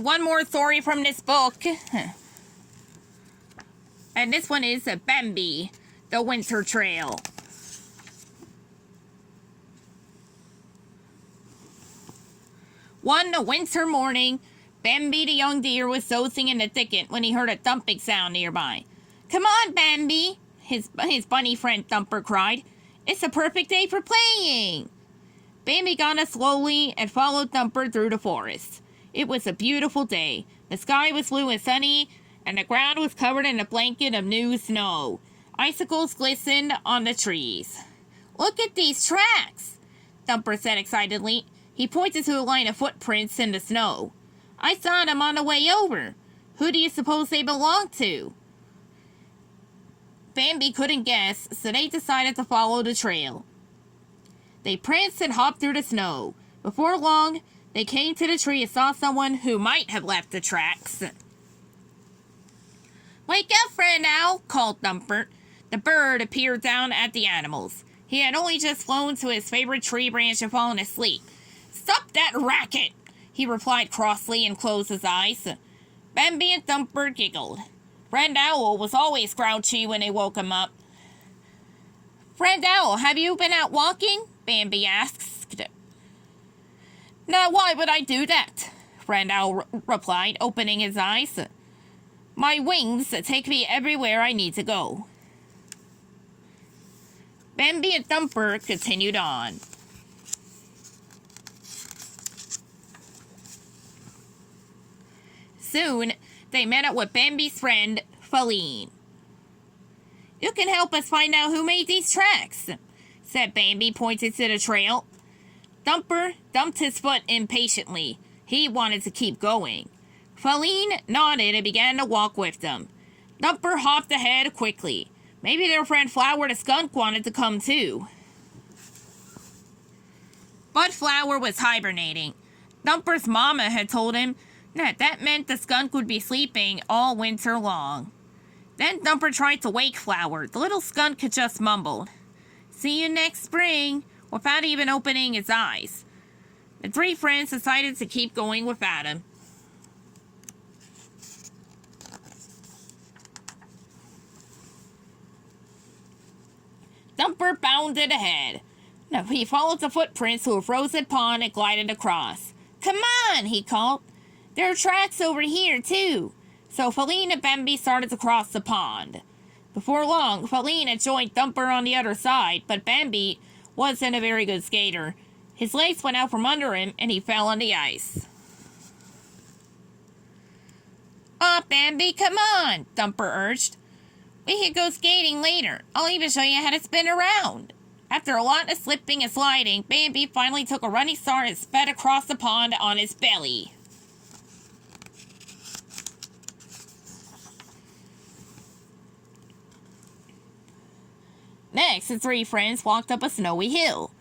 One more story from this book. And this one is Bambi, the Winter Trail. One winter morning, Bambi the young deer was dozing in the thicket when he heard a thumping sound nearby. "Come on, Bambi," his bunny friend Thumper cried. "It's a perfect day for playing." Bambi got up slowly and followed Thumper through the forest. It was a beautiful day. The sky was blue and sunny, and the ground was covered in a blanket of new snow. Icicles glistened on the trees. "Look at these tracks," Thumper said excitedly. He pointed to a line of footprints in the snow. "I saw them on the way over. Who do you suppose they belong to?" Bambi couldn't guess, so they decided to follow the trail. They pranced and hopped through the snow. Before long, they came to the tree and saw someone who might have left the tracks. "Wake up, friend owl," called Thumper. The bird appeared down at the animals. He had only just flown to his favorite tree branch and fallen asleep. "Stop that racket," he replied crossly and closed his eyes. Bambi and Thumper giggled. Friend Owl was always grouchy when they woke him up. "Friend Owl, have you been out walking?" Bambi asked. "Now, why would I do that?" Friend Owl replied, opening his eyes. "My wings take me everywhere I need to go." Bambi and Thumper continued on. Soon, they met up with Bambi's friend, Faline. "You can help us find out who made these tracks," said Bambi, pointing to the trail. Thumper dumped his foot impatiently. He wanted to keep going. Faline nodded and began to walk with them. Thumper hopped ahead quickly. Maybe their friend Flower the skunk wanted to come too. But Flower was hibernating. Thumper's mama had told him that meant the skunk would be sleeping all winter long. Then Thumper tried to wake Flower. The little skunk had just mumbled, "See you next spring," without even opening his eyes. The three friends decided to keep going without him. Thumper bounded ahead. Now he followed the footprints to a frozen pond and glided across. "Come on," he called. "There are tracks over here, too." So Faline and Bambi started to cross the pond. Before long, Faline had joined Thumper on the other side, but Bambi wasn't a very good skater. His legs went out from under him, and he fell on the ice. "Aw, Bambi, come on," Thumper urged. "We can go skating later. I'll even show you how to spin around." After a lot of slipping and sliding, Bambi finally took a running start and sped across the pond on his belly. Next, the three friends walked up a snowy hill.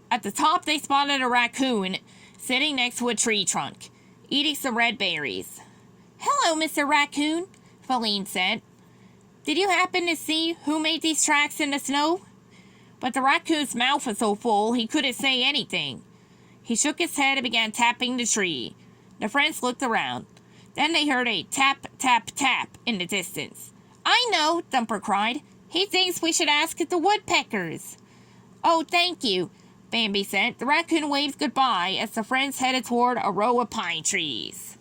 At the top, they spotted a raccoon sitting next to a tree trunk, eating some red berries. "Hello, Mr. Raccoon," Faline said. "Did you happen to see who made these tracks in the snow?" But the raccoon's mouth was so full he couldn't say anything. He shook his head and began tapping the tree. The friends looked around. Then they heard a tap, tap, tap in the distance. "I know," Thumper cried. "He thinks we should ask the woodpeckers." "Oh, thank you," Bambi said. The raccoon waved goodbye as the friends headed toward a row of pine trees.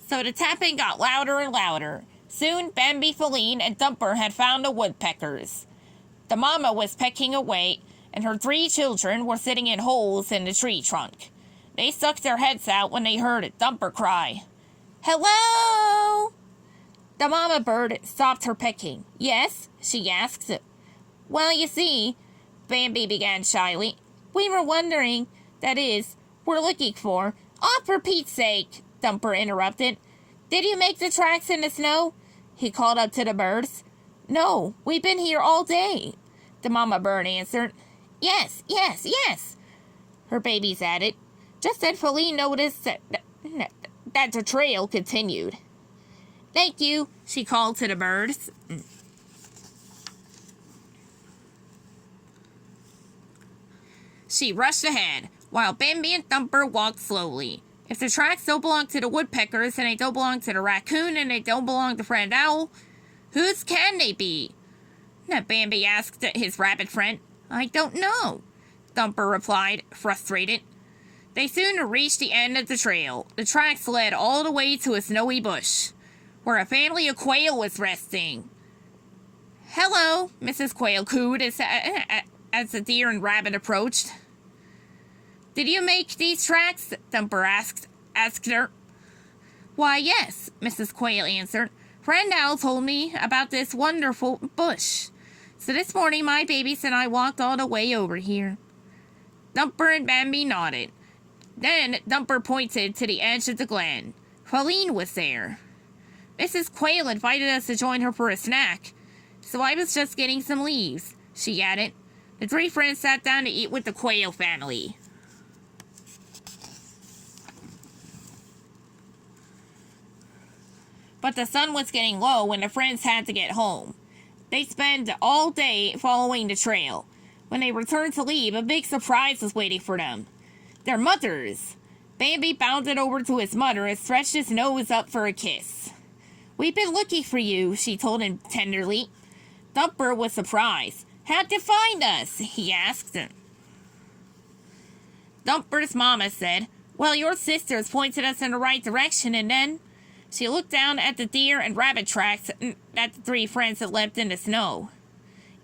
So the tapping got louder and louder. Soon, Bambi, Faline, and Thumper had found the woodpeckers. The mama was pecking away, and her three children were sitting in holes in the tree trunk. They stuck their heads out when they heard Thumper cry, "Hello!" The mama bird stopped her pecking. "Yes?" she asked. "Well, you see," Bambi began shyly, "we were wondering, that is, we're looking for—" "Oh, for Pete's sake," Thumper interrupted. "Did you make the tracks in the snow?" he called up to the birds. "No, we've been here all day," the mama bird answered. "Yes, yes, yes," her babies added. Just then Faline noticed that the trail continued. "Thank you," she called to the birds. She rushed ahead, while Bambi and Thumper walked slowly. If the tracks don't belong to the woodpeckers, and they don't belong to the raccoon, and they don't belong to Friend Owl, whose can they be? Bambi asked his rabbit friend. I don't know, Thumper replied, frustrated. They soon reached the end of the trail. The tracks led all the way to a snowy bush, where a family of quail was resting. Hello, Mrs. Quail cooed as the deer and rabbit approached. Did you make these tracks? Thumper asked her. Why, yes, Mrs. Quail answered. Friend Owl told me about this wonderful bush. So this morning my babies and I walked all the way over here. Thumper and Bambi nodded. Then Thumper pointed to the edge of the glen. Faline was there. Mrs. Quail invited us to join her for a snack, so I was just getting some leaves, she added. The three friends sat down to eat with the Quail family. But the sun was getting low when the friends had to get home. They spent all day following the trail. When they returned to leave, a big surprise was waiting for them. Their mothers. Bambi bounded over to his mother and stretched his nose up for a kiss. We've been looking for you, she told him tenderly. Thumper was surprised. How'd you find us? He asked. Thumper's mama said, well, your sisters pointed us in the right direction, and then she looked down at the deer and rabbit tracks that the three friends had left in the snow.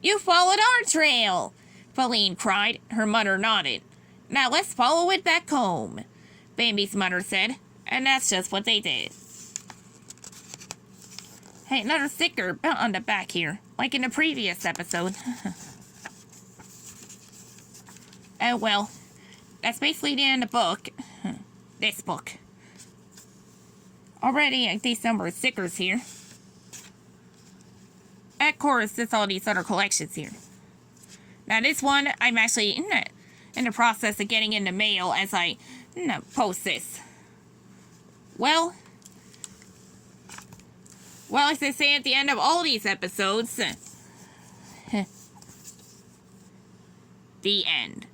You followed our trail, Faline cried. Her mother nodded. Now let's follow it back home, Bambi's mother said, and that's just what they did. Hey, another sticker on the back here, like in the previous episode. Oh well, that's basically the end of the book. This book. Already a decent number of stickers here. Of course, there's all these other collections here. Now this one, I'm actually in the process of getting in the mail as I post this. Well, as they say at the end of all these episodes, the end.